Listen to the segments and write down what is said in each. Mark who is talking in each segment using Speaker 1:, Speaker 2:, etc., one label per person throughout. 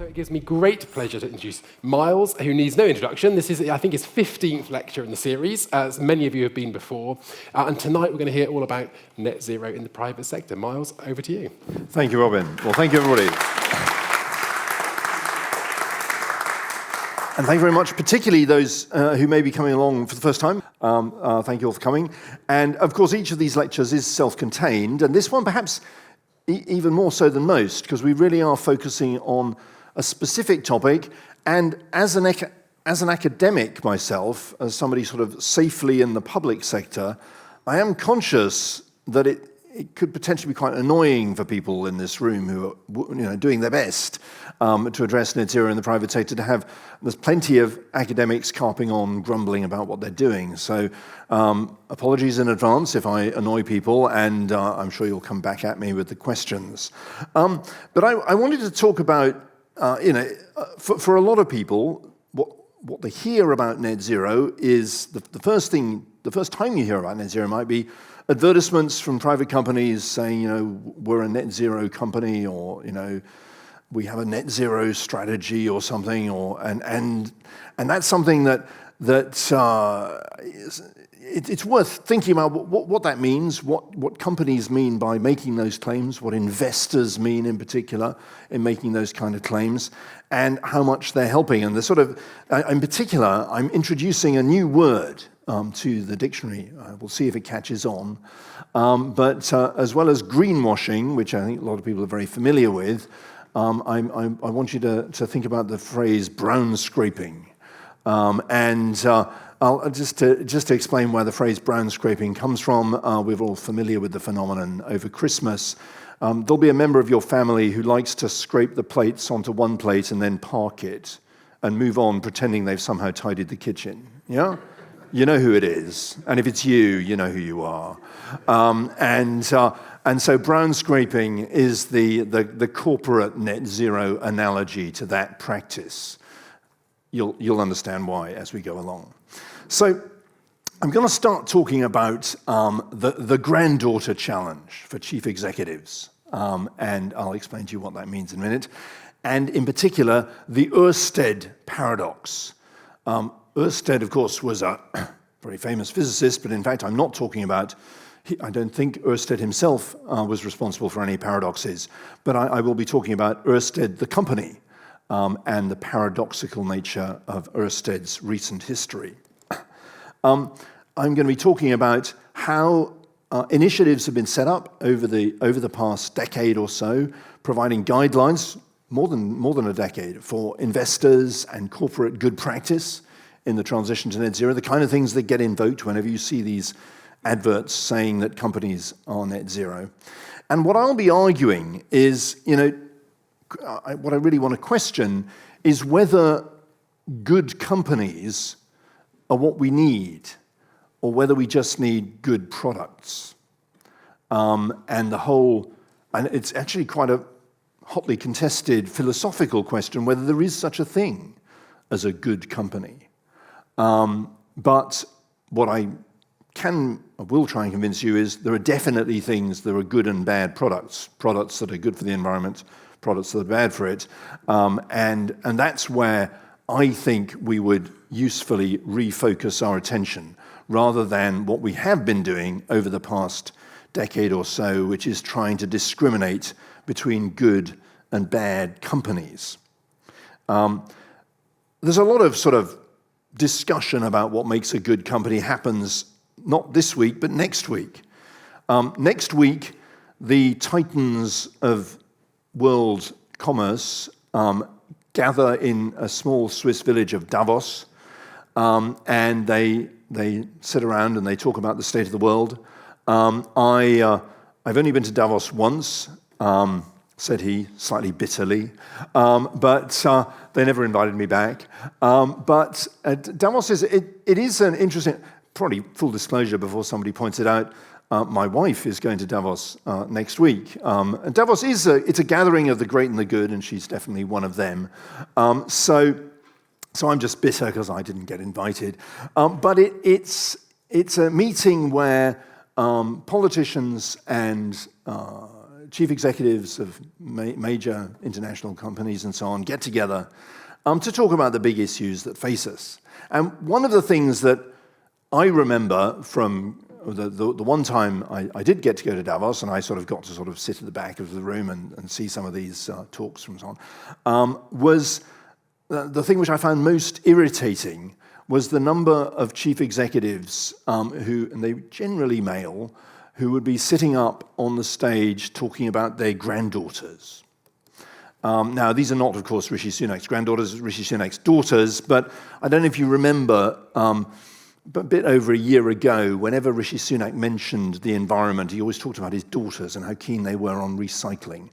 Speaker 1: So it gives me great pleasure to introduce Miles, who needs no introduction. This is, I think, his 15th lecture in the series, as many of you have been before. And tonight we're going to hear all about net zero in the private sector. Miles, over to you.
Speaker 2: Thank you, Robin. Well, thank you, everybody. And thank you very much, particularly those who may be coming along for the first time. Thank you all for coming. And of course, each of these lectures is self-contained, and this one perhaps even more so than most, because we really are focusing on a specific topic. And as an academic myself, as somebody sort of safely in the public sector, I am conscious that it could potentially be quite annoying for people in this room who are doing their best to address net zero in the private sector, there's plenty of academics carping on, grumbling about what they're doing. So apologies in advance if I annoy people, and I'm sure you'll come back at me with the questions. But I wanted to talk about, for a lot of people, what they hear about net zero is the first time you hear about net zero might be advertisements from private companies saying, we're a net zero company, or, we have a net zero strategy or something, and that's something that it's worth thinking about what that means, what companies mean by making those claims, what investors mean in particular in making those kind of claims, and how much they're helping. And in particular, I'm introducing a new word to the dictionary. We'll see if it catches on. But as well as greenwashing, which I think a lot of people are very familiar with, I want you to think about the phrase brown scraping. I'll just to explain where the phrase brown scraping comes from. We're all familiar with the phenomenon over Christmas. There'll be a member of your family who likes to scrape the plates onto one plate and then park it and move on, pretending they've somehow tidied the kitchen. Yeah? You know who it is, and if it's you know who you are. And so brown scraping is the corporate net zero analogy to that practice. You'll understand why as we go along. So I'm going to start talking about the granddaughter challenge for chief executives, and I'll explain to you what that means in a minute. And in particular, the Ørsted paradox. Ørsted, of course, was a very famous physicist, but in fact, I'm not talking about, I don't think Ørsted himself was responsible for any paradoxes, but I will be talking about Ørsted, the company, and the paradoxical nature of Ørsted's recent history. I'm going to be talking about how initiatives have been set up over the past decade or so, providing guidelines, more than a decade, for investors and corporate good practice in the transition to net zero, the kind of things that get invoked whenever you see these adverts saying that companies are net zero. And what I'll be arguing is, what I really want to question is whether good companies are what we need, or whether we just need good products. And it's actually quite a hotly contested philosophical question whether there is such a thing as a good company. But what I will try and convince you is there are definitely things, there are good and bad products that are good for the environment, products that are bad for it, and that's where I think we would usefully refocus our attention, rather than what we have been doing over the past decade or so, which is trying to discriminate between good and bad companies. There's a lot of sort of discussion about what makes a good company happens not this week, but next week. Next week, the titans of world commerce gather in a small Swiss village of Davos, and they sit around and they talk about the state of the world. I've only been to Davos once, said he, slightly bitterly, but they never invited me back. But Davos is an interesting, probably full disclosure before somebody points it out, my wife is going to Davos next week. And Davos it's a gathering of the great and the good, and she's definitely one of them. So I'm just bitter because I didn't get invited. But it's a meeting where politicians and chief executives of major international companies and so on get together to talk about the big issues that face us. And one of the things that I remember from the one time I did get to go to Davos, and I sort of got to sort of sit at the back of the room and see some of these talks from so on, was the thing which I found most irritating was the number of chief executives who, and they were generally male, who would be sitting up on the stage talking about their granddaughters. Now, these are not, of course, Rishi Sunak's granddaughters, Rishi Sunak's daughters, but I don't know if you remember, but a bit over a year ago, whenever Rishi Sunak mentioned the environment, he always talked about his daughters and how keen they were on recycling.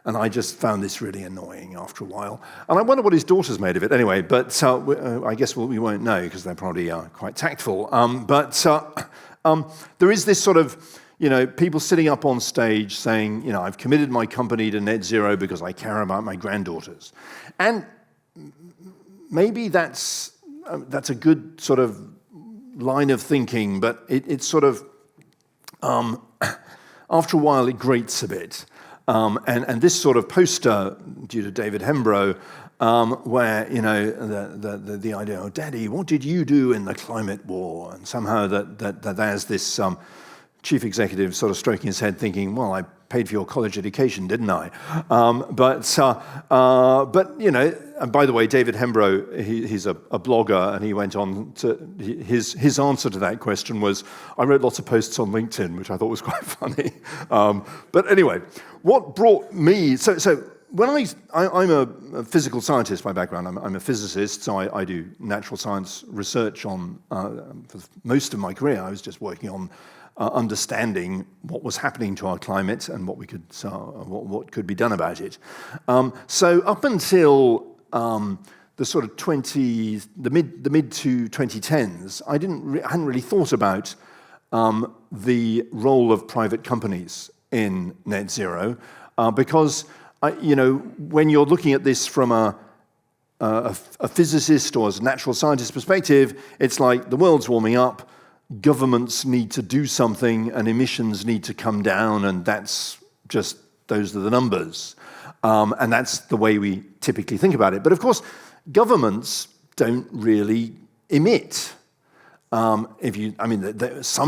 Speaker 2: And I just found this really annoying after a while. And I wonder what his daughters made of it anyway, but I guess we won't know because they're probably quite tactful. There is this sort of, people sitting up on stage saying, I've committed my company to net zero because I care about my granddaughters. And maybe that's a good sort of line of thinking, but it's sort of, after a while, it grates a bit. And this sort of poster, due to David Hembrow, where, the idea, Daddy, what did you do in the climate war? And somehow that there's this chief executive sort of stroking his head thinking, well, I paid for your college education, didn't I? And by the way, David Hembrow, he's a blogger, and he went on to, his answer to that question was, I wrote lots of posts on LinkedIn, which I thought was quite funny. But anyway, what brought me, so when I'm a physical scientist by background, I'm a physicist, so I do natural science research on, for most of my career, I was just working on understanding what was happening to our climate and what we could, what could be done about it. So up until the sort of the mid to 2010s, I hadn't really thought about the role of private companies in net zero, because when you're looking at this from a physicist or as a natural scientist perspective, it's like the world's warming up. Governments need to do something and emissions need to come down, and those are the numbers. And that's the way we typically think about it. But of course, governments don't really emit. Some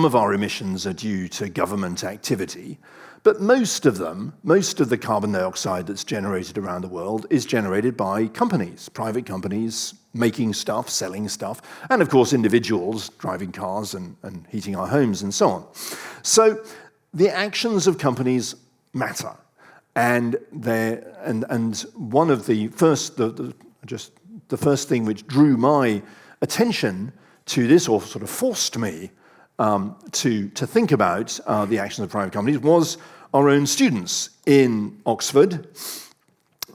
Speaker 2: of our emissions are due to government activity, but most of the carbon dioxide that's generated around the world is generated by companies, private companies, making stuff, selling stuff, and of course individuals driving cars and heating our homes and so on. So the actions of companies matter. And one of the first, the first thing which drew my attention to this, or sort of forced me to think about the actions of private companies, was our own students in Oxford.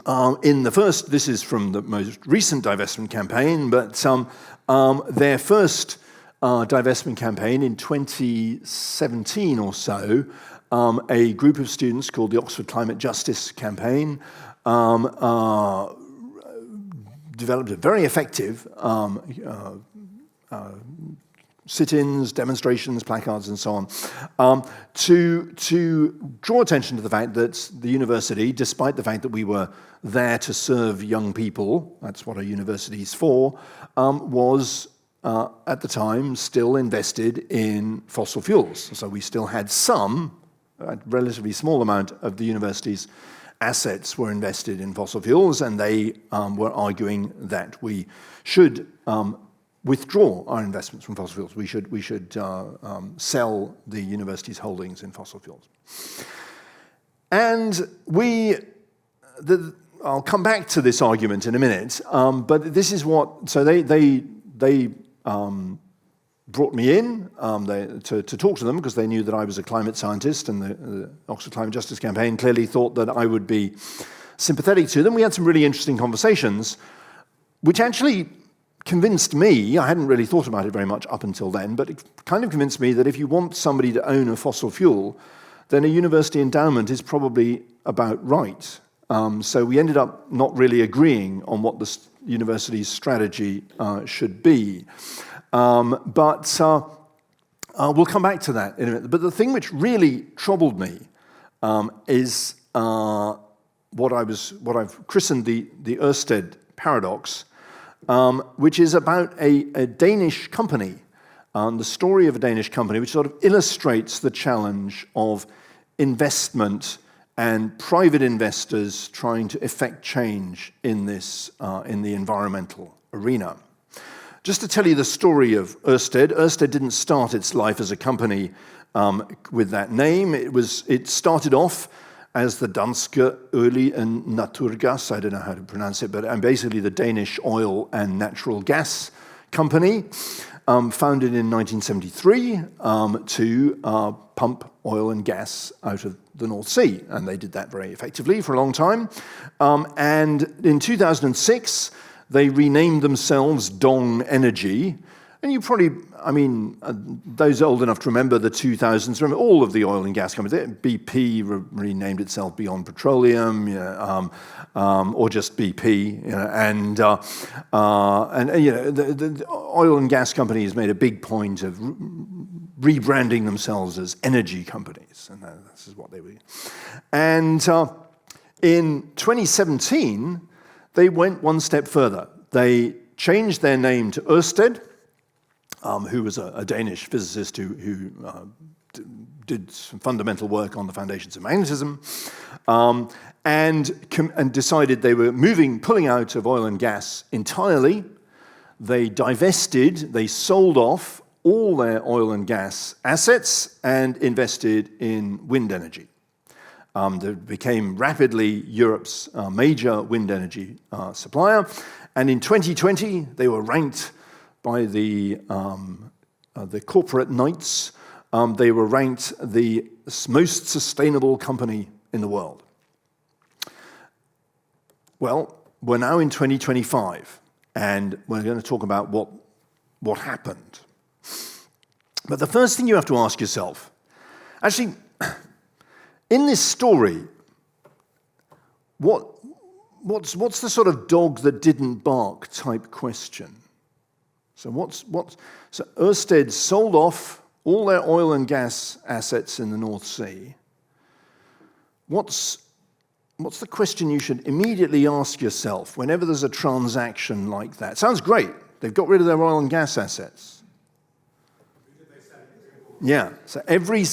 Speaker 2: This is from the most recent divestment campaign, but their first divestment campaign in 2017 or so, a group of students called the Oxford Climate Justice Campaign developed a very effective sit-ins, demonstrations, placards, and so on, to draw attention to the fact that the university, despite the fact that we were there to serve young people, that's what a university is for, was at the time still invested in fossil fuels. So we still had a relatively small amount of the university's assets were invested in fossil fuels, and they were arguing that we should withdraw our investments from fossil fuels. We should sell the university's holdings in fossil fuels. And I'll come back to this argument in a minute, but this is what, so they brought me in to talk to them because they knew that I was a climate scientist, and the Oxford Climate Justice Campaign clearly thought that I would be sympathetic to them. We had some really interesting conversations, which actually convinced me, I hadn't really thought about it very much up until then, but it kind of convinced me that if you want somebody to own a fossil fuel, then a university endowment is probably about right. So we ended up not really agreeing on what the university's strategy should be. But we'll come back to that in a minute. But the thing which really troubled me is what I've christened the Ørsted paradox, which is about a Danish company, the story of a Danish company, which sort of illustrates the challenge of investment and private investors trying to effect change in the environmental arena. Just to tell you the story of Ørsted, Ørsted didn't start its life as a company with that name. It started off as the Danske Olie and Naturgas, I don't know how to pronounce it, but basically the Danish oil and natural gas company, founded in 1973 to pump oil and gas out of the North Sea. And they did that very effectively for a long time. And in 2006, they renamed themselves Dong Energy. And you probably, those old enough to remember the 2000s, remember all of the oil and gas companies. BP renamed itself Beyond Petroleum, or just BP, the oil and gas companies made a big point of rebranding themselves as energy companies, and this is what they were. And in 2017, they went one step further. They changed their name to Ørsted, who was a Danish physicist who did some fundamental work on the foundations of magnetism, and decided they were pulling out of oil and gas entirely. They sold off all their oil and gas assets and invested in wind energy. They became rapidly Europe's major wind energy supplier, and in 2020 they were ranked by the corporate knights. They were ranked the most sustainable company in the world. Well, we're now in 2025, and we're going to talk about what happened. But the first thing you have to ask yourself, actually, in this story, what's the sort of dog that didn't bark type question? So so Ørsted sold off all their oil and gas assets in the North Sea. What's the question you should immediately ask yourself whenever there's a transaction like that? Sounds great. They've got rid of their oil and gas assets. Yeah. So every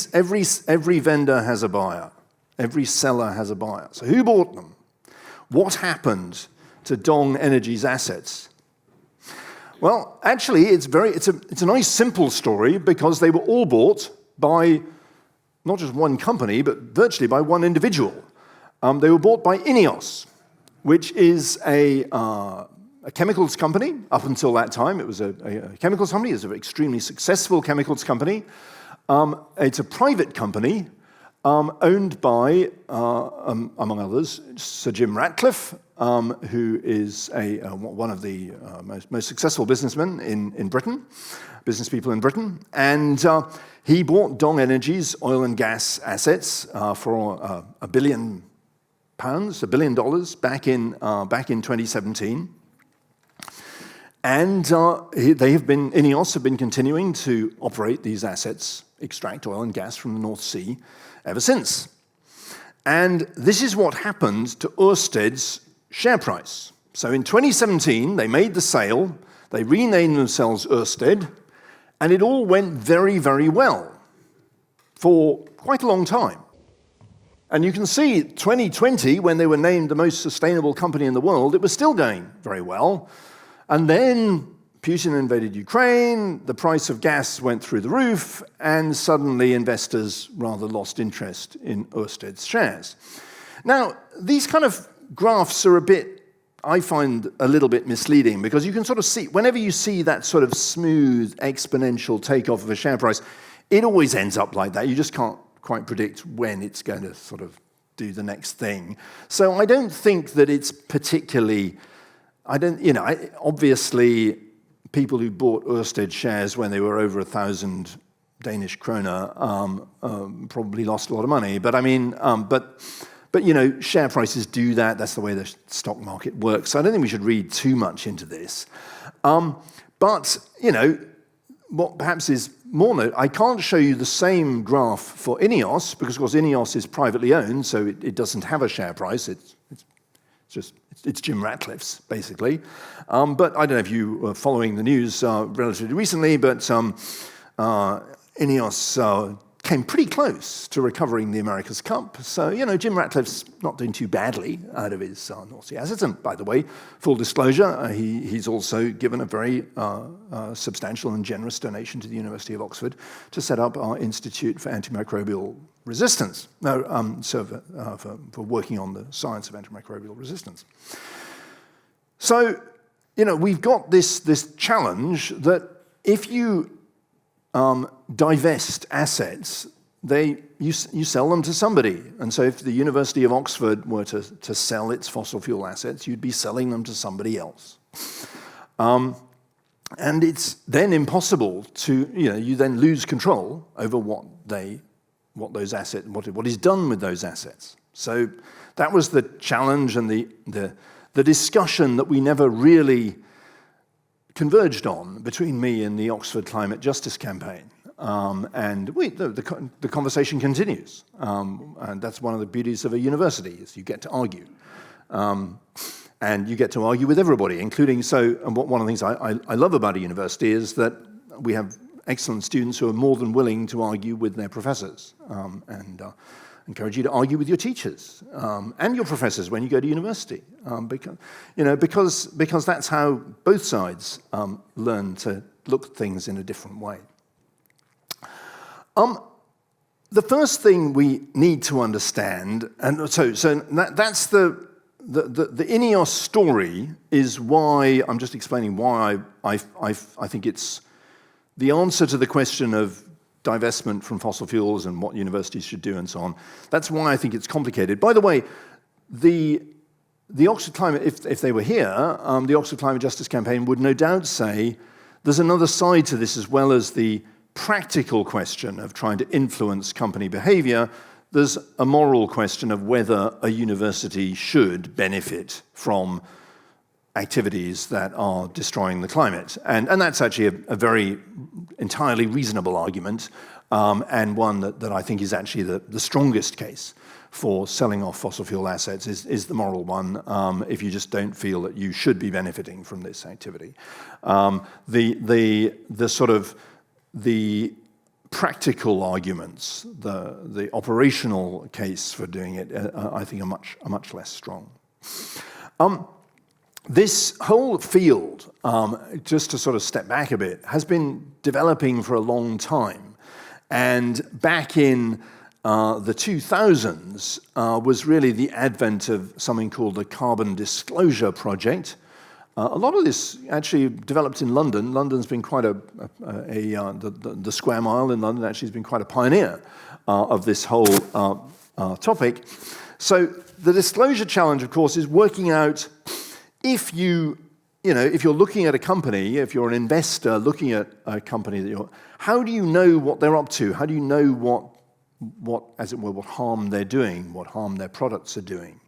Speaker 2: vendor has a buyer. Every seller has a buyer. So who bought them? What happened to Dong Energy's assets? Well, actually, it's a nice simple story because they were all bought by not just one company, but virtually by one individual. They were bought by INEOS, which is a chemicals company. Up until that time, it was a chemicals company. It's an extremely successful chemicals company. It's a private company owned by, among others, Sir Jim Ratcliffe, who is one of the most successful businessmen in Britain, business people in Britain. And he bought Dong Energy's oil and gas assets for £1 billion, $1 billion back in 2017. And INEOS have been continuing to operate these assets, extract oil and gas from the North Sea, ever since. And this is what happened to Ørsted's share price. So in 2017, they made the sale, they renamed themselves Ørsted, and it all went very, very well for quite a long time. And you can see 2020, when they were named the most sustainable company in the world, it was still going very well. And then Putin invaded Ukraine, the price of gas went through the roof, and suddenly investors rather lost interest in Ørsted's shares. Now, these kind of graphs are I find a little bit misleading, because you can sort of see, whenever you see that sort of smooth exponential takeoff of a share price, it always ends up like that. You just can't quite predict when it's going to sort of do the next thing. So I don't think that it's particularly, obviously people who bought Ørsted shares when they were over 1,000 Danish kroner probably lost a lot of money. But share prices do that. That's the way the stock market works. So I don't think we should read too much into this. what perhaps is more note, I can't show you the same graph for INEOS because, of course, INEOS is privately owned, so it doesn't have a share price. It's Jim Ratcliffe's, basically. But I don't know if you were following the news relatively recently, but INEOS came pretty close to recovering the America's Cup. So, Jim Ratcliffe's not doing too badly out of his North Sea assets. And by the way, full disclosure, he's also given a very substantial and generous donation to the University of Oxford to set up our Institute for Antimicrobial Resistance, for working on the science of antimicrobial resistance. So, we've got this challenge that if you divest assets, you sell them to somebody. And so if the University of Oxford were to sell its fossil fuel assets, you'd be selling them to somebody else. And it's then impossible to, you then lose control over what those assets, what is done with those assets. So that was the challenge and the discussion that we never really converged on between me and the Oxford Climate Justice Campaign. And the conversation continues. And that's one of the beauties of a university, is you get to argue. And you get to argue with everybody, including, one of the things I love about a university is that we have excellent students who are more than willing to argue with their professors. And encourage you to argue with your teachers and your professors when you go to university, because that's how both sides learn to look at things in a different way. The first thing we need to understand, and so that's the INEOS story, is why I'm just explaining why I think it's the answer to the question of divestment from fossil fuels and what universities should do and so on. That's why I think it's complicated. By the way, the Oxford Climate, if they were here, the Oxford Climate Justice Campaign would no doubt say there's another side to this as well as the practical question of trying to influence company behavior. There's a moral question of whether a university should benefit from activities that are destroying the climate. And that's actually a very entirely reasonable argument, and one that I think is actually the strongest case for selling off fossil fuel assets is the moral one, if you just don't feel that you should be benefiting from this activity. The practical arguments, the operational case for doing it, I think are much less strong. This whole field, just to sort of step back a bit, has been developing for a long time. And back in the 2000s was really the advent of something called the Carbon Disclosure Project. A lot of this actually developed in London. London's been quite the Square Mile in London actually has been quite a pioneer of this whole topic. So the disclosure challenge, of course, is working out if you're looking at a company, if you're an investor looking at a company, how do you know what they're up to? How do you know what, as it were, what harm they're doing, what harm their products are doing?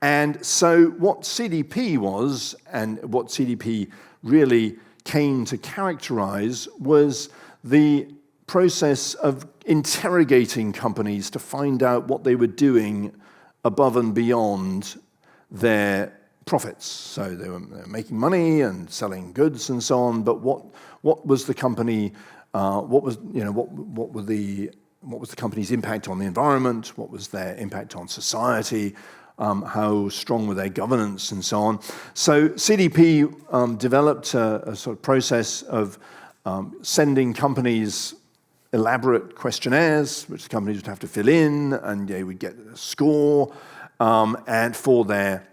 Speaker 2: And so what CDP was, and what CDP really came to characterize, was the process of interrogating companies to find out what they were doing above and beyond their profits. So they were making money and selling goods and so on, but what was the company, what was the company's impact on the environment? What was their impact on society? How strong were their governance and so on? So CDP developed a sort of process of sending companies elaborate questionnaires, which the companies would have to fill in, and they would get a score, and for their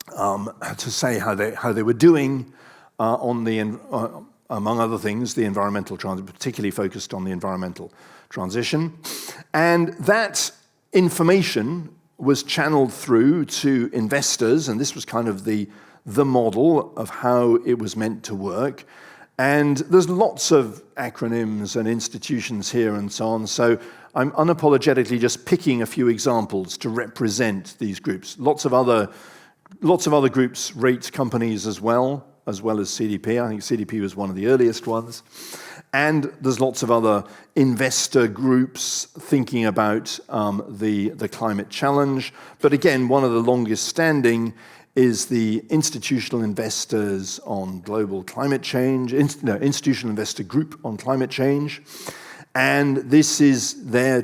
Speaker 2: to say how they were doing on the among other things, the environmental transition, particularly focused on the environmental transition, and that information was channeled through to investors, and this was kind of the model of how it was meant to work. And there's lots of acronyms and institutions here and so on, so I'm unapologetically just picking a few examples to represent these groups. Lots of other groups rate companies as well as CDP. I think CDP was one of the earliest ones. And there's lots of other investor groups thinking about the climate challenge. But again, one of the longest standing is the Institutional Investors on Global Climate Change, Institutional Investor Group on Climate Change. And this is their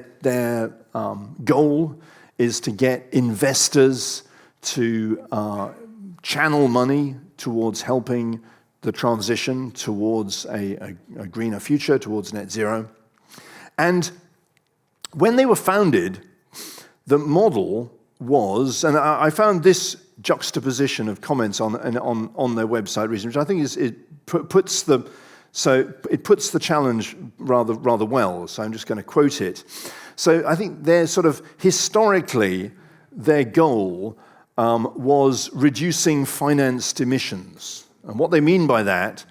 Speaker 2: goal is to get investors to channel money towards helping the transition towards a greener future, towards net zero. And when they were founded, the model was, and I found this juxtaposition of comments on their website recently, which I think puts the challenge rather well. So I'm just going to quote it. So I think they're sort of historically their goal was reducing financed emissions. And what they mean by that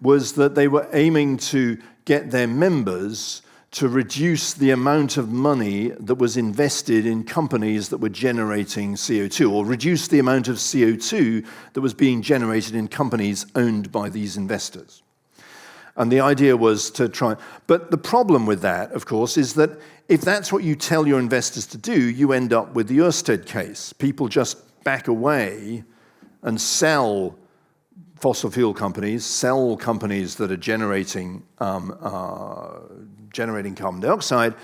Speaker 2: was that they were aiming to get their members to reduce the amount of money that was invested in companies that were generating CO2, or reduce the amount of CO2 that was being generated in companies owned by these investors. And the idea was to try, but the problem with that, of course, is that if that's what you tell your investors to do, you end up with the Ørsted case. People just back away and sell fossil fuel companies, sell companies that are generating carbon dioxide,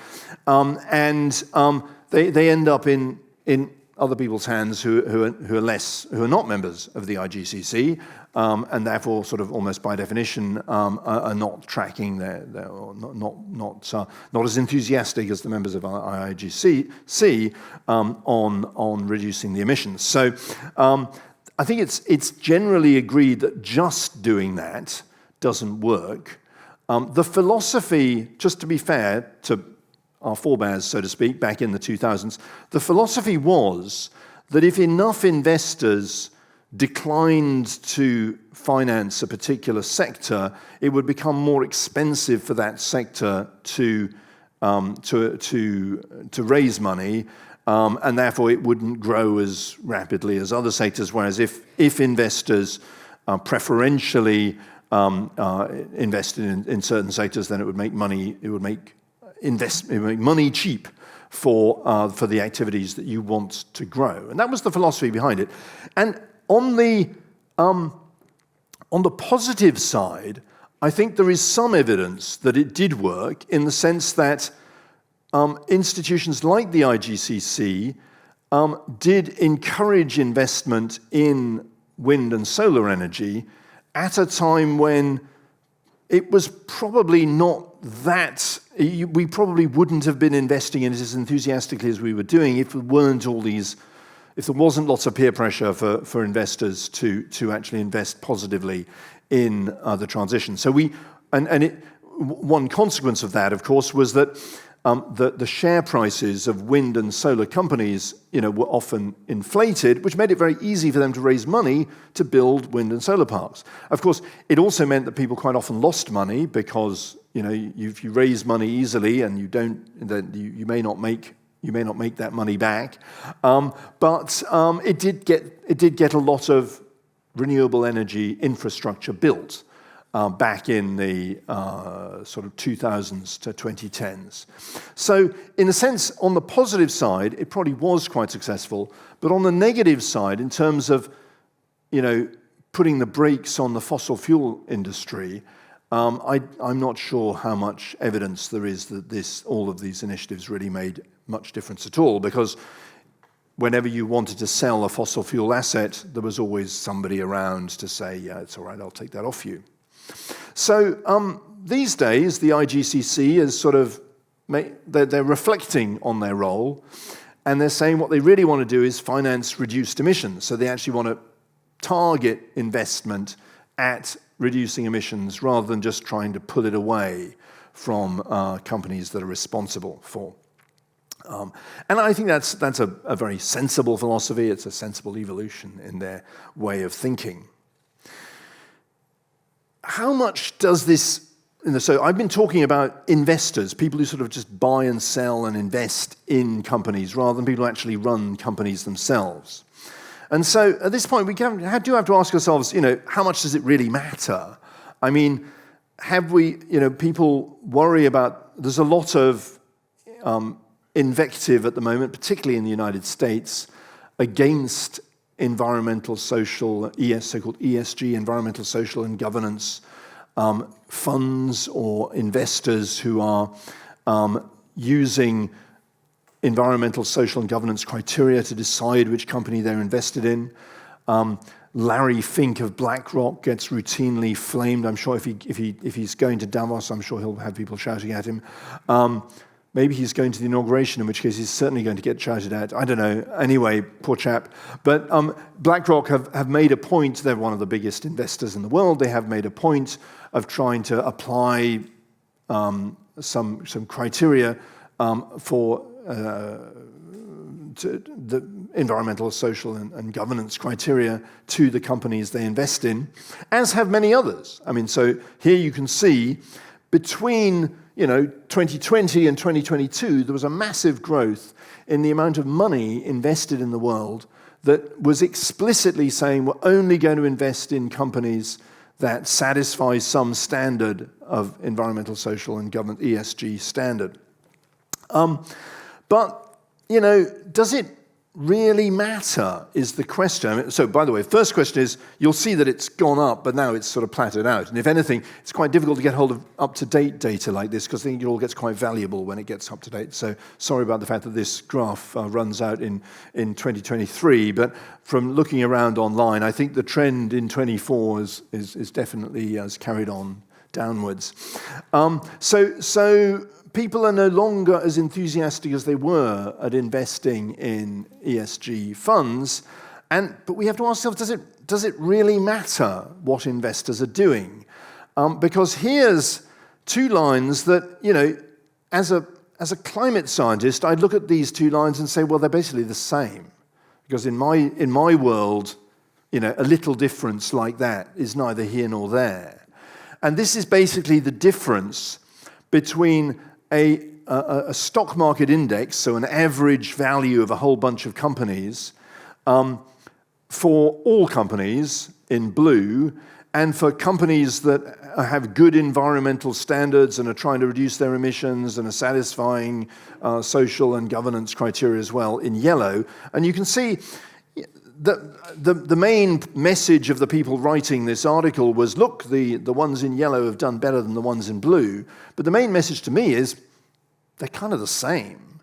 Speaker 2: and they end up in other people's hands who are not members of the IGCC, and therefore, sort of almost by definition, are not tracking or not as enthusiastic as the members of IGCC on reducing the emissions. So. I think it's generally agreed that just doing that doesn't work. The philosophy, just to be fair to our forebears, so to speak, back in the 2000s, the philosophy was that if enough investors declined to finance a particular sector, it would become more expensive for that sector to raise money. And therefore, it wouldn't grow as rapidly as other sectors. Whereas if investors preferentially invested in certain sectors, then it would make money. It would make money cheap for the activities that you want to grow. And that was the philosophy behind it. And on the positive side, I think there is some evidence that it did work in the sense that. Institutions like the IGCC did encourage investment in wind and solar energy at a time when it was probably not that, we probably wouldn't have been investing in it as enthusiastically as we were doing if there wasn't lots of peer pressure for investors to actually invest positively in the transition. So one consequence of that, of course, was that the share prices of wind and solar companies, were often inflated, which made it very easy for them to raise money to build wind and solar parks. Of course, it also meant that people quite often lost money because, if you raise money easily and you may not make that money back. But it did get a lot of renewable energy infrastructure built. Back in the sort of 2000s to 2010s. So in a sense, on the positive side, it probably was quite successful, but on the negative side, in terms of, putting the brakes on the fossil fuel industry, I'm not sure how much evidence there is that all of these initiatives really made much difference at all, because whenever you wanted to sell a fossil fuel asset, there was always somebody around to say, yeah, it's all right, I'll take that off you. So these days, the IGCC is sort of, they're reflecting on their role, and they're saying what they really want to do is finance reduced emissions. So they actually want to target investment at reducing emissions rather than just trying to pull it away from companies that are responsible for. And I think that's a very sensible philosophy. It's a sensible evolution in their way of thinking. How much does this, so I've been talking about investors, people who sort of just buy and sell and invest in companies rather than people who actually run companies themselves. And so at this point, we do have to ask ourselves, how much does it really matter? I mean, have we, people worry about, there's a lot of invective at the moment, particularly in the United States, against environmental, social, so-called ESG, environmental, social, and governance funds or investors who are using environmental, social, and governance criteria to decide which company they're invested in. Larry Fink of BlackRock gets routinely flamed. I'm sure if he's going to Davos, I'm sure he'll have people shouting at him. Maybe he's going to the inauguration, in which case he's certainly going to get shouted at. I don't know. Anyway, poor chap. But BlackRock have made a point. They're one of the biggest investors in the world. They have made a point of trying to apply some criteria for the environmental, social, and governance criteria to the companies they invest in, as have many others. I mean, so here you can see between 2020 and 2022, there was a massive growth in the amount of money invested in the world that was explicitly saying we're only going to invest in companies that satisfy some standard of environmental, social, and government ESG standard. But does it really matter is the question. So, by the way, first question is, you'll see that it's gone up, but now it's sort of plateaued out. And if anything, it's quite difficult to get hold of up-to-date data like this, because I think it all gets quite valuable when it gets up-to-date. So sorry about the fact that this graph runs out in 2023, but from looking around online, I think the trend in 24 is definitely has carried on downwards. So people are no longer as enthusiastic as they were at investing in ESG funds, but we have to ask ourselves: does it really matter what investors are doing? Because here's two lines that as a climate scientist, I'd look at these two lines and say, well, they're basically the same, because in my world, a little difference like that is neither here nor there, and this is basically the difference between a stock market index, so an average value of a whole bunch of companies, for all companies in blue, and for companies that have good environmental standards and are trying to reduce their emissions and are satisfying social and governance criteria as well in yellow. And you can see the main message of the people writing this article was, look, the ones in yellow have done better than the ones in blue. But the main message to me is they're kind of the same.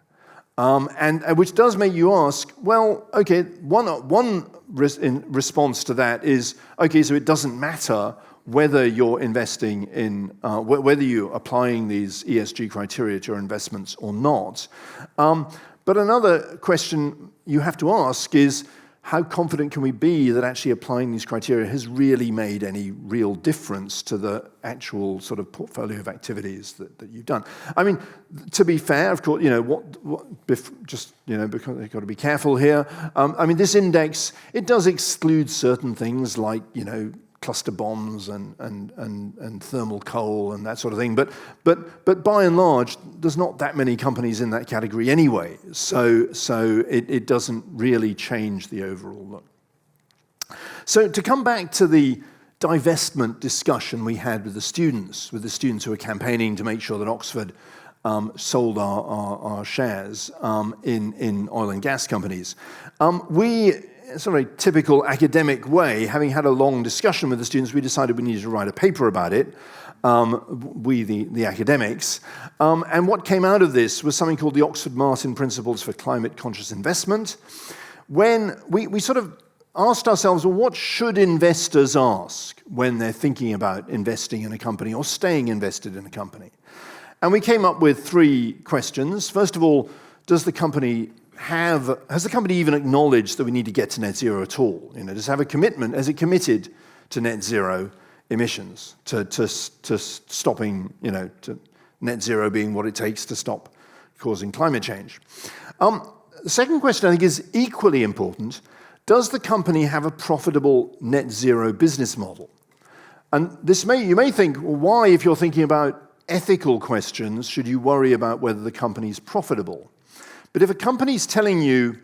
Speaker 2: And which does make you ask, well, okay, one response to that is, okay, so it doesn't matter whether you're investing in, whether you're applying these ESG criteria to your investments or not. But another question you have to ask is, how confident can we be that actually applying these criteria has really made any real difference to the actual sort of portfolio of activities that you've done? I mean, to be fair, of course, because you've got to be careful here. I mean, this index, it does exclude certain things like, cluster bombs and thermal coal and that sort of thing. But by and large, there's not that many companies in that category anyway. So it doesn't really change the overall look. So to come back to the divestment discussion we had with the students who were campaigning to make sure that Oxford sold our shares in oil and gas companies, sort of a typical academic way, having had a long discussion with the students, we decided we needed to write a paper about it, the academics. And what came out of this was something called the Oxford-Martin Principles for Climate Conscious Investment, when we sort of asked ourselves, well, what should investors ask when they're thinking about investing in a company or staying invested in a company? And we came up with three questions. First of all, has the company even acknowledged that we need to get to net zero at all? Does it have a commitment? Has it committed to net zero emissions, to stopping, to net zero being what it takes to stop causing climate change? The second question I think is equally important. Does the company have a profitable net zero business model? And you may think, well, why, if you're thinking about ethical questions, should you worry about whether the company's profitable? But if a company's telling you,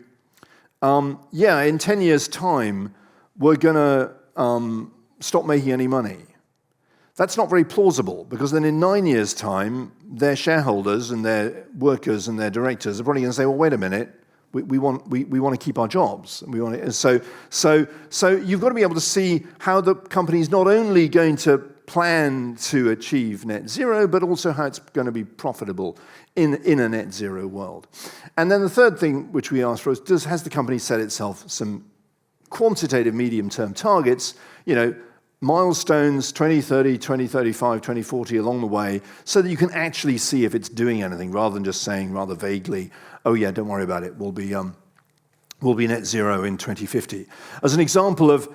Speaker 2: in 10 years' time, we're going to stop making any money, That's not very plausible, because then in 9 years' time, their shareholders and their workers and their directors are probably going to say, well, wait a minute, we want to keep our jobs. We want to, so you've got to be able to see how the company is not only going to plan to achieve net zero, but also how it's going to be profitable in a net zero world. And then the third thing which we asked for is, has the company set itself some quantitative medium-term targets, milestones 2030, 2035, 2040 along the way, so that you can actually see if it's doing anything, rather than just saying rather vaguely, oh yeah, don't worry about it, we'll be net zero in 2050. As an example of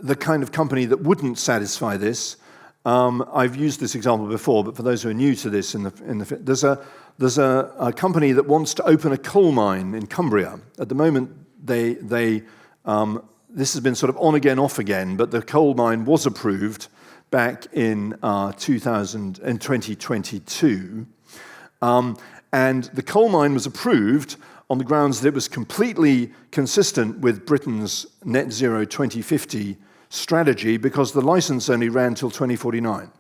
Speaker 2: the kind of company that wouldn't satisfy this, I've used this example before, but for those who are new to this, there's a company that wants to open a coal mine in Cumbria. At the moment, this has been sort of on again, off again, but the coal mine was approved back in 2022. And the coal mine was approved on the grounds that it was completely consistent with Britain's net zero 2050 strategy, because the license only ran till 2049.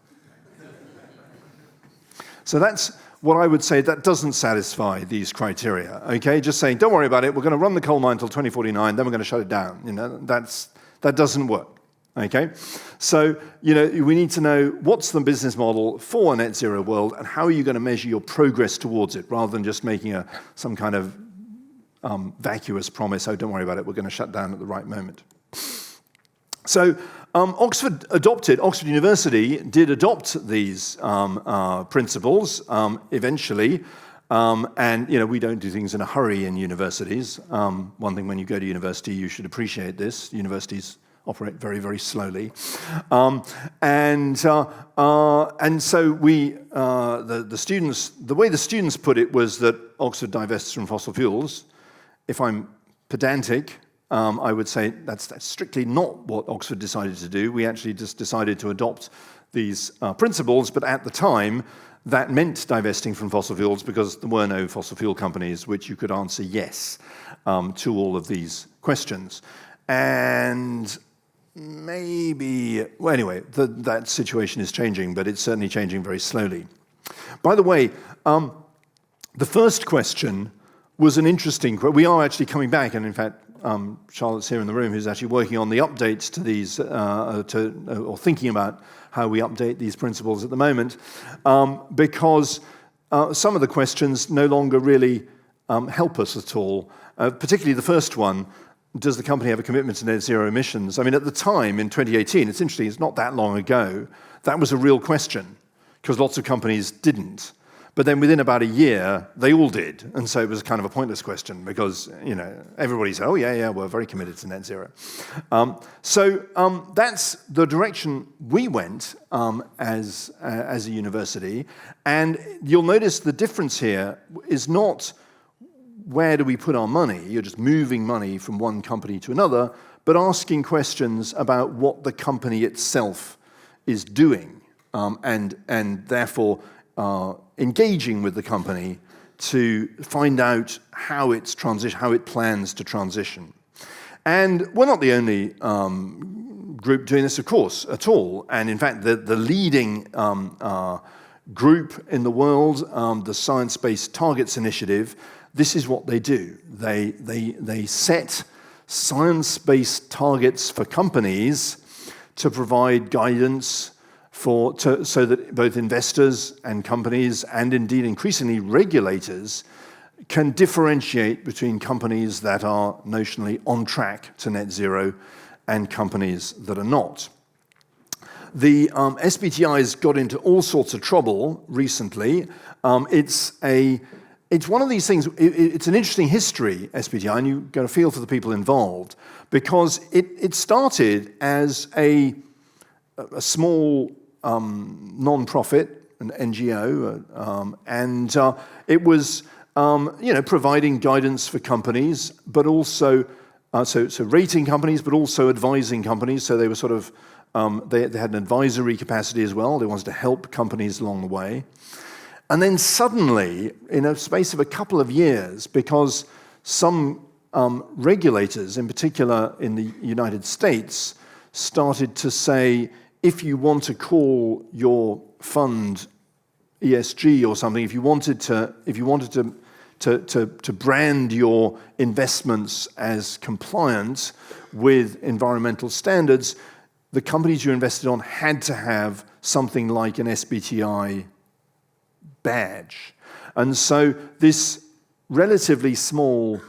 Speaker 2: So that's what I would say that doesn't satisfy these criteria, okay? Just saying, don't worry about it, we're going to run the coal mine till 2049, then we're going to shut it down. That doesn't work, okay? So, we need to know what's the business model for a net zero world, and how are you going to measure your progress towards it, rather than just making some kind of vacuous promise, oh, don't worry about it, we're going to shut down at the right moment. So Oxford University did adopt these principles eventually, and we don't do things in a hurry in universities. One thing, when you go to university, you should appreciate this. Universities operate very, very slowly, and so the students, the way the students put it was that Oxford divests from fossil fuels. If I'm pedantic, I would say that's strictly not what Oxford decided to do. We actually just decided to adopt these principles, but at the time, that meant divesting from fossil fuels, because there were no fossil fuel companies which you could answer yes to all of these questions. And maybe, well, anyway, that situation is changing, but it's certainly changing very slowly. By the way, the first question was an interesting question. We are actually coming back, and in fact, Charlotte's here in the room, who's actually working on the updates to these, or thinking about how we update these principles at the moment, because some of the questions no longer really help us at all, particularly the first one. Does the company have a commitment to net zero emissions? I mean, at the time, in 2018, it's interesting, it's not that long ago, that was a real question, because lots of companies didn't. But then within about a year, they all did. And so it was kind of a pointless question, because everybody said, oh, yeah, we're very committed to net zero. So that's the direction we went as a university. And you'll notice the difference here is not where do we put our money, you're just moving money from one company to another, but asking questions about what the company itself is doing, and therefore engaging with the company to find out how it plans to transition. And we're not the only group doing this, of course, at all. And in fact, the leading group in the world, the Science Based Targets Initiative, this is what they do. They set science-based targets for companies to provide guidance so that both investors and companies, and indeed increasingly regulators, can differentiate between companies that are notionally on track to net zero and companies that are not. The SBTi's got into all sorts of trouble recently. It's one of these things, it's an interesting history, SBTi, and you get a feel for the people involved, because it started as a small non-profit, an NGO, and it was providing guidance for companies, but also so rating companies, but also advising companies. So they were sort of they had an advisory capacity as well. They wanted to help companies along the way. And then suddenly, in a space of a couple of years, because some regulators, in particular in the United States, started to say, if you want to call your fund ESG or something, if you wanted to brand your investments as compliant with environmental standards, the companies you invested on had to have something like an SBTi badge. And so this relatively small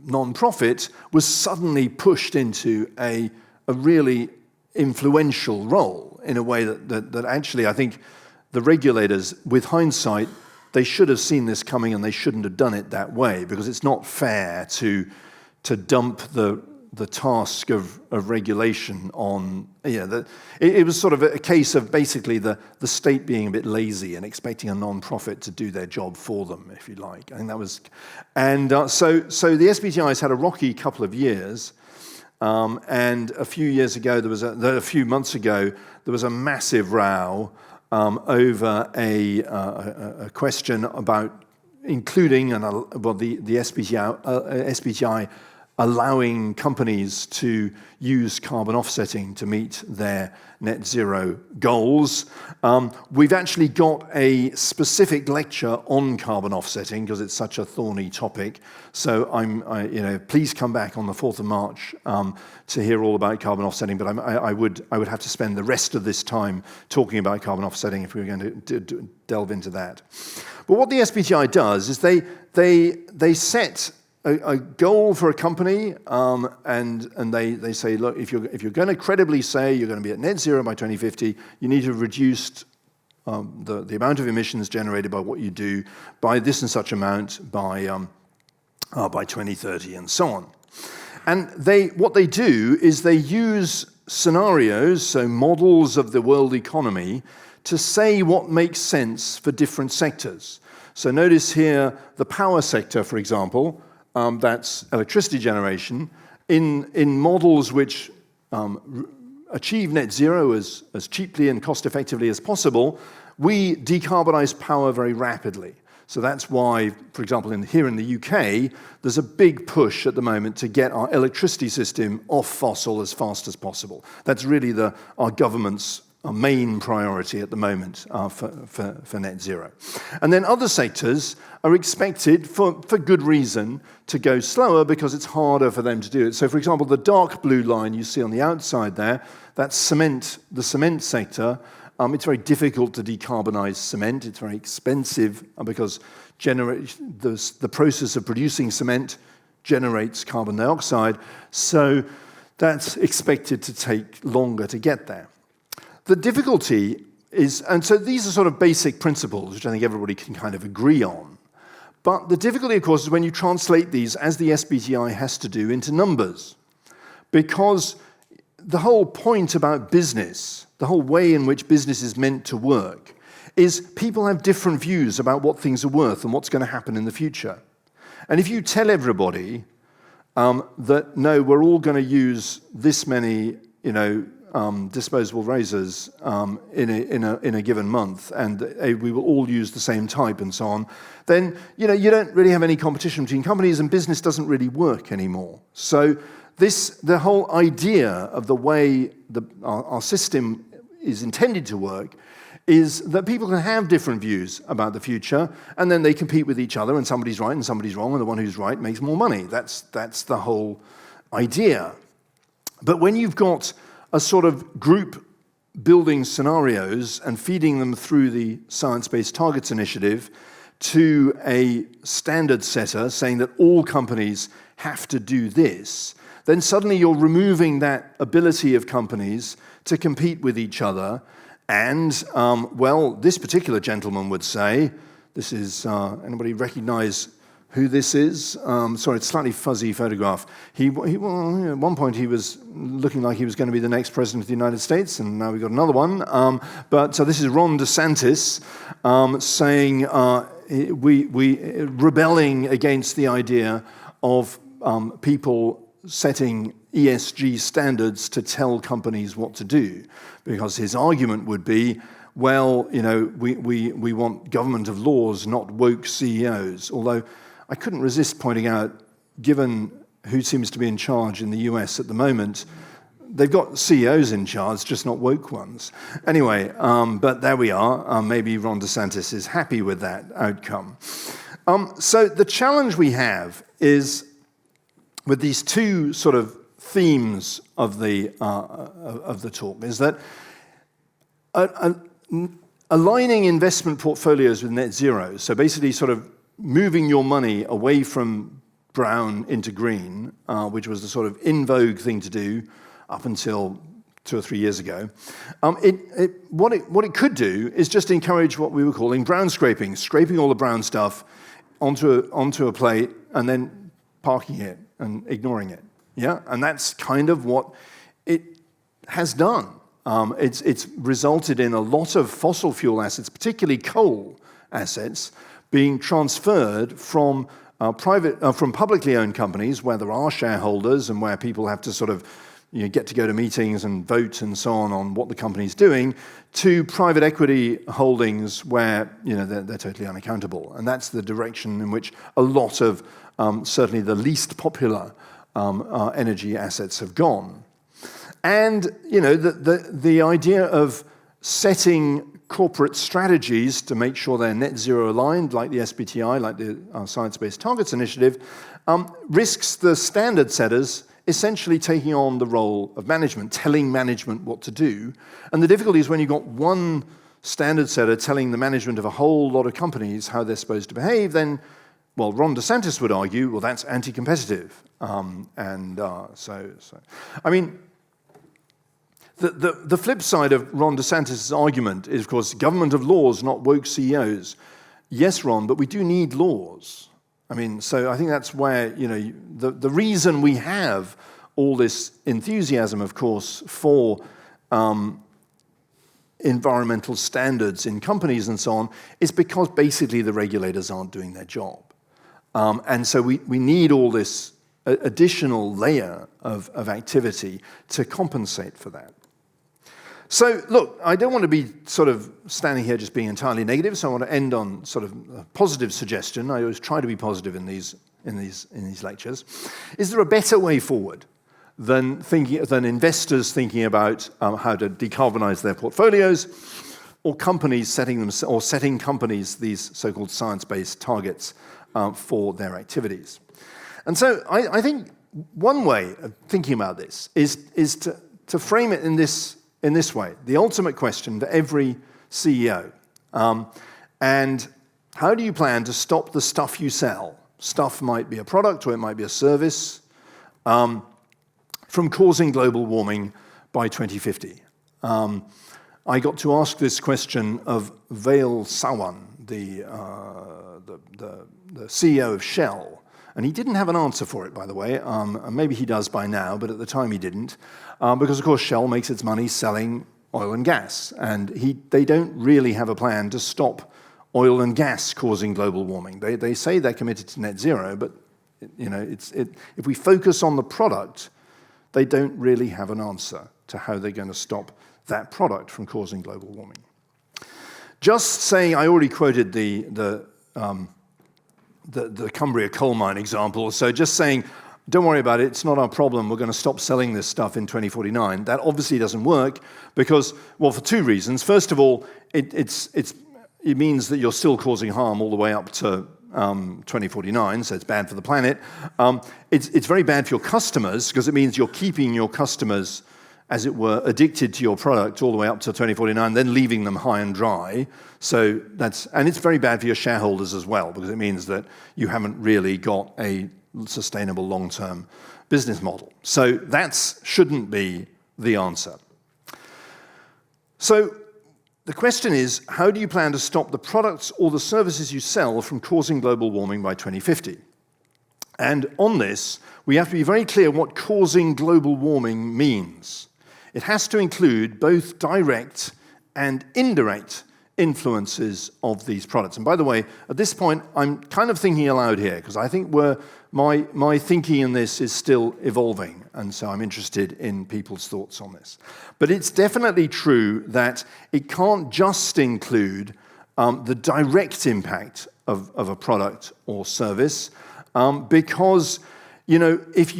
Speaker 2: non-profit was suddenly pushed into a really influential role in a way that actually I think the regulators, with hindsight, they should have seen this coming and they shouldn't have done it that way, because it's not fair to dump the task of regulation on, it was sort of a case of basically the state being a bit lazy and expecting a non-profit to do their job for them, if you like. I think that was, and so the SBTi's had a rocky couple of years, and a few months ago, there was a massive row over a question about including the SBTi allowing companies to use carbon offsetting to meet their net zero goals. We've actually got a specific lecture on carbon offsetting because it's such a thorny topic. So please come back on the 4th of March to hear all about carbon offsetting. But I would have to spend the rest of this time talking about carbon offsetting if we were going to delve into that. But what the SBTi does is they set a goal for a company, and they say, look, if you're going to credibly say you're going to be at net zero by 2050, you need to have reduced the amount of emissions generated by what you do by this and such amount by 2030 and so on. And what they do is they use scenarios, so models of the world economy, to say what makes sense for different sectors. So notice here the power sector, for example. That's electricity generation, in models which achieve net zero as cheaply and cost effectively as possible, we decarbonize power very rapidly. So that's why, for example, here in the UK, there's a big push at the moment to get our electricity system off fossil as fast as possible. That's really our government's main priority at the moment for net zero. And then other sectors are expected, for good reason, to go slower because it's harder for them to do it. So, for example, the dark blue line you see on the outside there, that's cement, the cement sector. It's very difficult to decarbonize cement. It's very expensive because the process of producing cement generates carbon dioxide. So that's expected to take longer to get there. The difficulty is, and so these are sort of basic principles, which I think everybody can kind of agree on. But the difficulty, of course, is when you translate these, as the SBTi has to do, into numbers. Because the whole point about business, the whole way in which business is meant to work, is people have different views about what things are worth and what's going to happen in the future. And if you tell everybody that, no, we're all going to use this many, disposable razors in a given month, and we will all use the same type and so on, then you don't really have any competition between companies, and business doesn't really work anymore. So the whole idea of the way our system is intended to work is that people can have different views about the future, and then they compete with each other, and somebody's right and somebody's wrong, and the one who's right makes more money. That's the whole idea. But when you've got a sort of group building scenarios and feeding them through the Science Based Targets Initiative to a standard setter saying that all companies have to do this, then suddenly you're removing that ability of companies to compete with each other. And, this particular gentleman would say, this is, anybody recognize who this is? Sorry, it's a slightly fuzzy photograph. At one point he was looking like he was going to be the next president of the United States, and now we've got another one. So this is Ron DeSantis saying rebelling against the idea of people setting ESG standards to tell companies what to do, because his argument would be, we want government of laws, not woke CEOs. Although I couldn't resist pointing out, given who seems to be in charge in the US at the moment, they've got CEOs in charge, just not woke ones. Anyway, but there we are. Maybe Ron DeSantis is happy with that outcome. So the challenge we have is with these two sort of themes of the talk is that aligning investment portfolios with net zero, so basically sort of moving your money away from brown into green, which was the sort of in vogue thing to do up until 2 or 3 years ago. What it could do is just encourage what we were calling brown scraping, scraping all the brown stuff onto a plate and then parking it and ignoring it. Yeah, and that's kind of what it has done. It's resulted in a lot of fossil fuel assets, particularly coal assets, being transferred from publicly owned companies where there are shareholders and where people have to sort of get to go to meetings and vote and so on what the company's doing, to private equity holdings where they're totally unaccountable. And that's the direction in which a lot of certainly the least popular energy assets have gone. And the idea of setting corporate strategies to make sure they're net zero aligned, like the SBTI, like the Science Based Targets Initiative, risks the standard setters essentially taking on the role of management, telling management what to do. And the difficulty is when you've got one standard setter telling the management of a whole lot of companies how they're supposed to behave, then, well, Ron DeSantis would argue, well, that's anti-competitive. I mean, the flip side of Ron DeSantis' argument is, of course, government of laws, not woke CEOs. Yes, Ron, but we do need laws. I mean, so I think that's where, the reason we have all this enthusiasm, of course, for environmental standards in companies and so on, is because basically the regulators aren't doing their job. And so we need all this additional layer of activity to compensate for that. So, look, I don't want to be sort of standing here just being entirely negative, so I want to end on sort of a positive suggestion. I always try to be positive in these lectures. Is there a better way forward than investors thinking about how to decarbonize their portfolios, or companies setting companies these so-called science-based targets for their activities? And so I think one way of thinking about this is to frame it in this way, the ultimate question for every CEO. And how do you plan to stop the stuff you sell? Stuff might be a product or it might be a service, from causing global warming by 2050. I got to ask this question of Vail Sawan, the CEO of Shell. And he didn't have an answer for it, by the way. Maybe he does by now, but at the time he didn't. Because, of course, Shell makes its money selling oil and gas. And they don't really have a plan to stop oil and gas causing global warming. They say they're committed to net zero, but if we focus on the product, they don't really have an answer to how they're going to stop that product from causing global warming. Just saying, I already quoted the Cumbria coal mine example. So just saying, don't worry about it, it's not our problem, we're going to stop selling this stuff in 2049. That obviously doesn't work because, well, for two reasons. First of all, it means that you're still causing harm all the way up to 2049, so it's bad for the planet. It's very bad for your customers because it means you're keeping your customers, as it were, addicted to your product all the way up to 2049, then leaving them high and dry. So and it's very bad for your shareholders as well, because it means that you haven't really got a sustainable long-term business model. So that shouldn't be the answer. So the question is, how do you plan to stop the products or the services you sell from causing global warming by 2050? And on this, we have to be very clear what causing global warming means. It has to include both direct and indirect influences of these products. And by the way, at this point, I'm kind of thinking aloud here, because I think my thinking in this is still evolving, and so I'm interested in people's thoughts on this. But it's definitely true that it can't just include the direct impact of a product or service, because if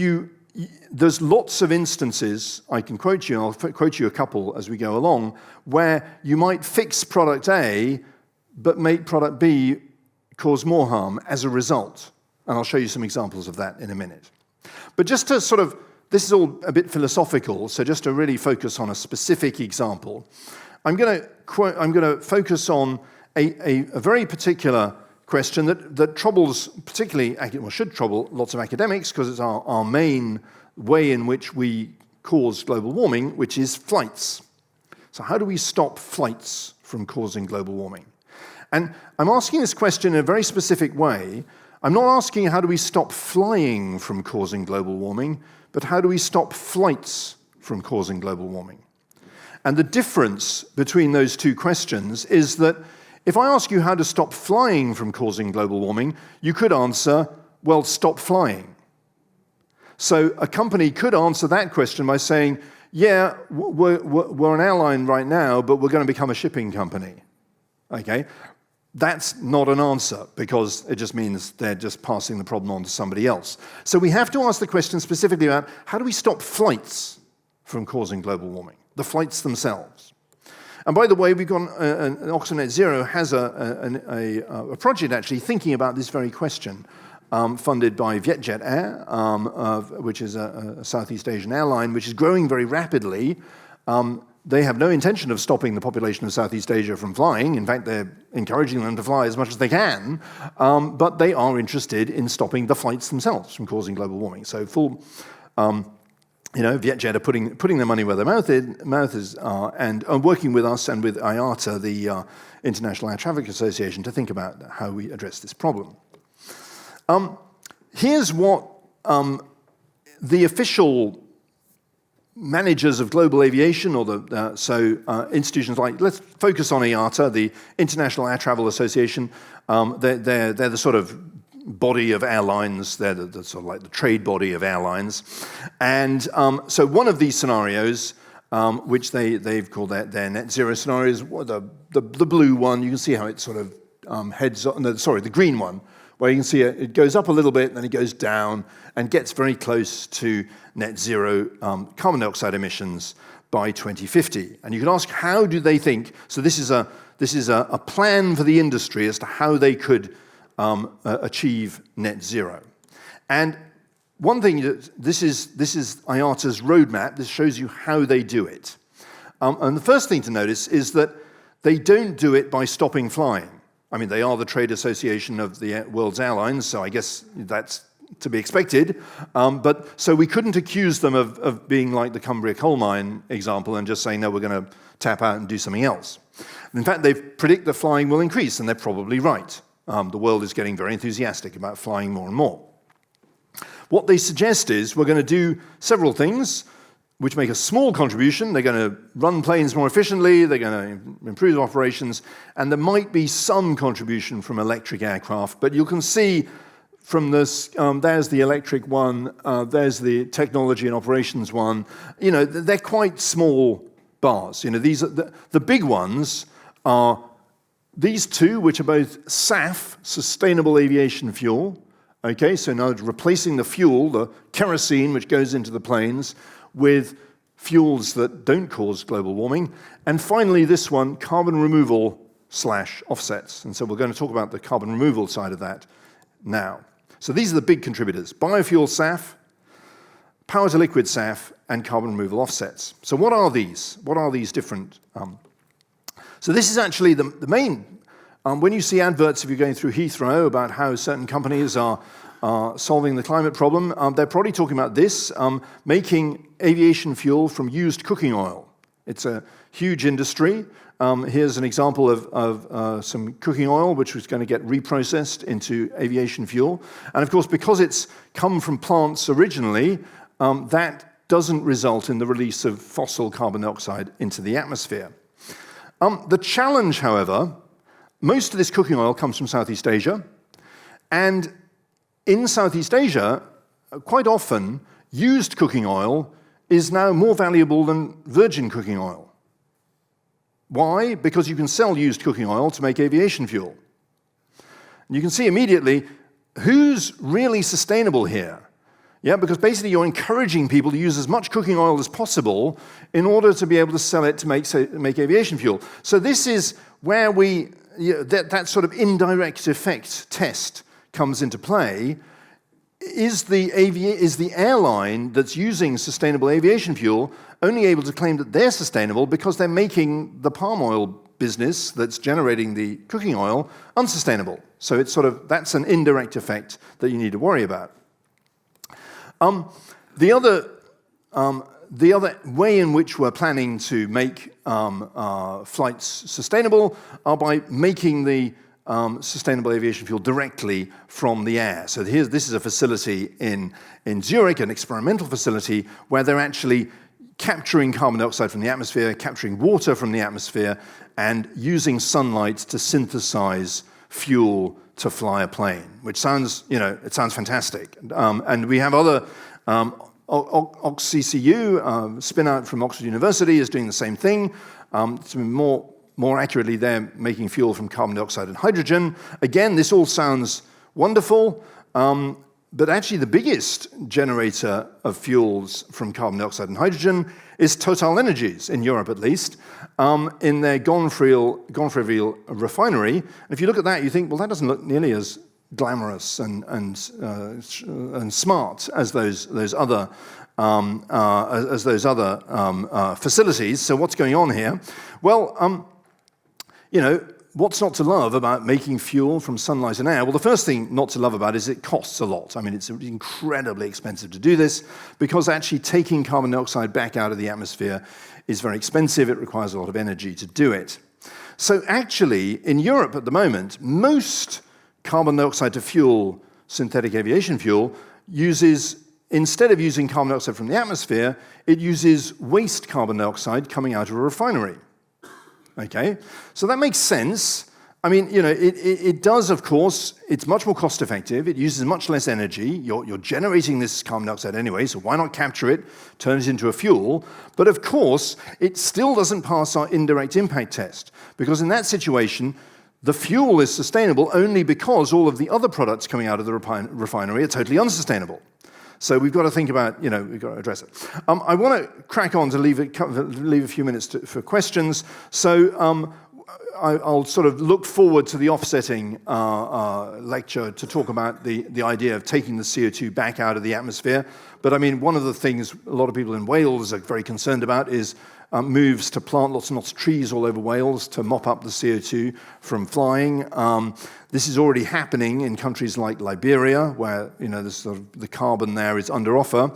Speaker 2: there's lots of instances, I can quote you, and I'll quote you a couple as we go along, where you might fix product A, but make product B cause more harm as a result. And I'll show you some examples of that in a minute. But just to sort of, this is all a bit philosophical, so just to really focus on a specific example, I'm going to focus on a very particular question that troubles particularly, well, should trouble lots of academics because it's our main way in which we cause global warming, which is flights. So how do we stop flights from causing global warming? And I'm asking this question in a very specific way. I'm not asking how do we stop flying from causing global warming, but how do we stop flights from causing global warming? And the difference between those two questions is that if I ask you how to stop flying from causing global warming, you could answer, well, stop flying. So a company could answer that question by saying, yeah, we're an airline right now, but we're going to become a shipping company. Okay? That's not an answer, because it just means they're just passing the problem on to somebody else. So we have to ask the question specifically about how do we stop flights from causing global warming, the flights themselves. And by the way, we've got Oxford Net Zero has a project actually thinking about this very question, funded by Vietjet Air, which is a Southeast Asian airline, which is growing very rapidly. They have no intention of stopping the population of Southeast Asia from flying. In fact, they're encouraging them to fly as much as they can, but they are interested in stopping the flights themselves from causing global warming. So Vietjet are putting their money where their mouth is, and are working with us and with IATA, the International Air Traffic Association, to think about how we address this problem. Here's what the official managers of global aviation, or institutions like, let's focus on IATA, the International Air Travel Association. They're the sort of body of airlines. They're the sort of like the trade body of airlines. And so one of these scenarios, which they've called their net zero scenarios, the blue one, you can see how it sort of heads up, the green one, where you can see it goes up a little bit, then it goes down, and gets very close to net zero carbon dioxide emissions by 2050. And you can ask, how do they think? So this is a plan for the industry as to how they could achieve net zero. And one thing, this is IATA's roadmap. This shows you how they do it. And the first thing to notice is that they don't do it by stopping flying. I mean, they are the trade association of the world's airlines, so I guess that's to be expected. But so we couldn't accuse them of being like the Cumbria coal mine example and just saying, no, we're going to tap out and do something else. In fact, they predict that flying will increase, and they're probably right. The world is getting very enthusiastic about flying more and more. What they suggest is we're going to do several things which make a small contribution. They're going to run planes more efficiently, they're going to improve operations, and there might be some contribution from electric aircraft, but you can see from this, there's the electric one, there's the technology and operations one. They're quite small bars. These are the big ones are these two, which are both SAF, sustainable aviation fuel. Okay, so now replacing the fuel, the kerosene, which goes into the planes, with fuels that don't cause global warming. And finally, this one, carbon removal / offsets. And so we're going to talk about the carbon removal side of that now. So these are the big contributors: biofuel SAF, power to liquid SAF, and carbon removal offsets. So what are these? What are these different? So this is actually the main. When you see adverts, if you're going through Heathrow, about how certain companies are solving the climate problem, they're probably talking about this, making aviation fuel from used cooking oil. It's a huge industry. Here's an example of some cooking oil, which was going to get reprocessed into aviation fuel. And of course, because it's come from plants originally, that doesn't result in the release of fossil carbon dioxide into the atmosphere. The challenge, however, most of this cooking oil comes from Southeast Asia, and in Southeast Asia, quite often, used cooking oil is now more valuable than virgin cooking oil. Why? Because you can sell used cooking oil to make aviation fuel. And you can see immediately who's really sustainable here. Yeah, because basically you're encouraging people to use as much cooking oil as possible in order to be able to sell it to make aviation fuel. So this is where that sort of indirect effect test comes into play. Is the airline that's using sustainable aviation fuel only able to claim that they're sustainable because they're making the palm oil business that's generating the cooking oil unsustainable? So it's that's an indirect effect that you need to worry about. The other way in which we're planning to make flights sustainable are by making the sustainable aviation fuel directly from the air. So this is a facility in Zurich, an experimental facility, where they're actually capturing carbon dioxide from the atmosphere, capturing water from the atmosphere, and using sunlight to synthesize fuel to fly a plane, which sounds, it sounds fantastic. And we have other, OxCCU, spin out from Oxford University, is doing the same thing. More accurately, they're making fuel from carbon dioxide and hydrogen. Again, this all sounds wonderful, but actually the biggest generator of fuels from carbon dioxide and hydrogen is TotalEnergies, in Europe at least, in their Gonfreville refinery. And if you look at that, you think, well, that doesn't look nearly as glamorous and smart as those other facilities. So what's going on here? Well, what's not to love about making fuel from sunlight and air? Well, the first thing not to love about is it costs a lot. I mean, it's incredibly expensive to do this because actually taking carbon dioxide back out of the atmosphere is very expensive. It requires a lot of energy to do it. So actually, in Europe at the moment, most carbon dioxide to fuel synthetic aviation fuel instead of using carbon dioxide from the atmosphere, it uses waste carbon dioxide coming out of a refinery. Okay, so that makes sense. I mean, it does, of course. It's much more cost effective. It uses much less energy. You're generating this carbon dioxide anyway, so why not capture it, turn it into a fuel? But of course, it still doesn't pass our indirect impact test, because in that situation, the fuel is sustainable only because all of the other products coming out of the refinery are totally unsustainable. So we've got to think about, we've got to address it. I want to crack on to leave a few minutes for questions. So I'll sort of look forward to the offsetting lecture to talk about the idea of taking the CO2 back out of the atmosphere. But I mean, one of the things a lot of people in Wales are very concerned about is moves to plant lots and lots of trees all over Wales to mop up the CO2 from flying. This is already happening in countries like Liberia, where the carbon there is under offer.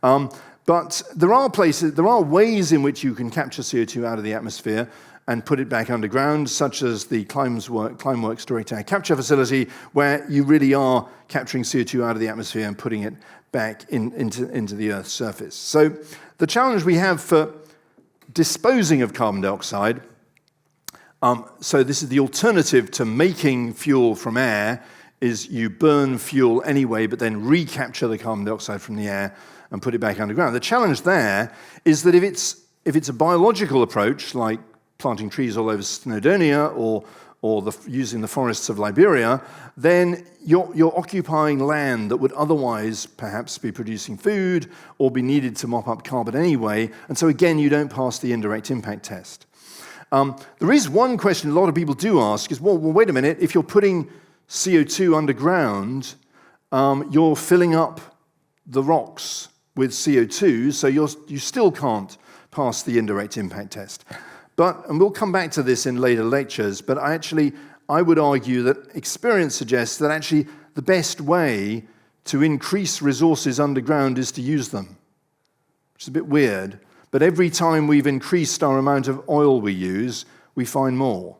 Speaker 2: But there are ways in which you can capture CO2 out of the atmosphere and put it back underground, such as the Climeworks direct air capture facility, where you really are capturing CO2 out of the atmosphere and putting it back into the Earth's surface. So the challenge we have for disposing of carbon dioxide, so this is the alternative to making fuel from air, is you burn fuel anyway, but then recapture the carbon dioxide from the air and put it back underground. The challenge there is that if it's a biological approach, like planting trees all over Snowdonia or using the forests of Liberia, then you're occupying land that would otherwise perhaps be producing food or be needed to mop up carbon anyway. And so again, you don't pass the indirect impact test. There is one question a lot of people do ask is, well, wait a minute, if you're putting CO2 underground, you're filling up the rocks with CO2, so you still can't pass the indirect impact test. And we'll come back to this in later lectures, but I would argue that experience suggests that actually the best way to increase resources underground is to use them, which is a bit weird. But every time we've increased our amount of oil we use, we find more.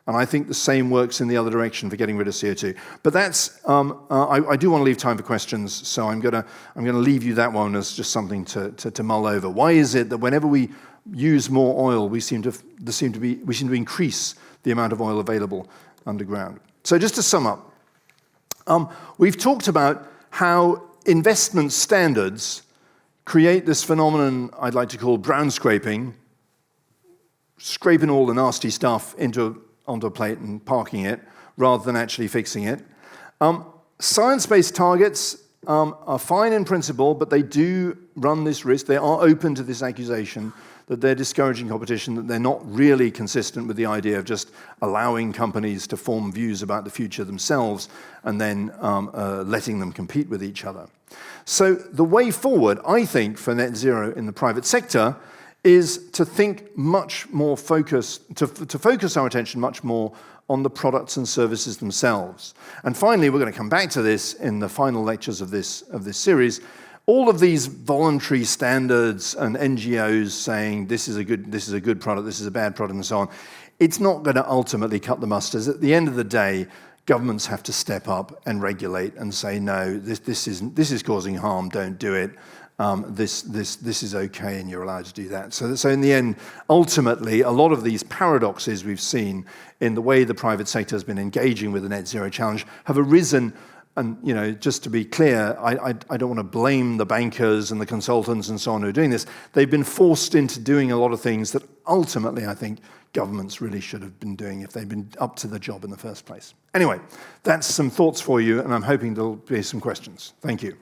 Speaker 2: And I think the same works in the other direction for getting rid of CO2. But that's, I do want to leave time for questions, so I'm going to leave you that one as just something to mull over. Why is it that whenever we use more oil, we seem to increase the amount of oil available underground? So just to sum up, we've talked about how investment standards create this phenomenon I'd like to call brown scraping all the nasty stuff onto a plate and parking it, rather than actually fixing it. Science-based targets are fine in principle, but they do run this risk. They are open to this accusation that they're discouraging competition, that they're not really consistent with the idea of just allowing companies to form views about the future themselves and then letting them compete with each other. So the way forward, I think, for net zero in the private sector is to think much more to focus our attention much more on the products and services themselves. And finally, we're going to come back to this in the final lectures of this series. All of these voluntary standards and NGOs saying this is a good product, this is a bad product, and so on, it's not going to ultimately cut the mustard. At the end of the day, governments have to step up and regulate and say, no, this is causing harm, don't do it. This is okay and you're allowed to do that. So in the end, ultimately, a lot of these paradoxes we've seen in the way the private sector has been engaging with the net zero challenge have arisen. And just to be clear, I don't want to blame the bankers and the consultants and so on who are doing this. They've been forced into doing a lot of things that ultimately I think governments really should have been doing if they'd been up to the job in the first place. Anyway, that's some thoughts for you, and I'm hoping there'll be some questions. Thank you.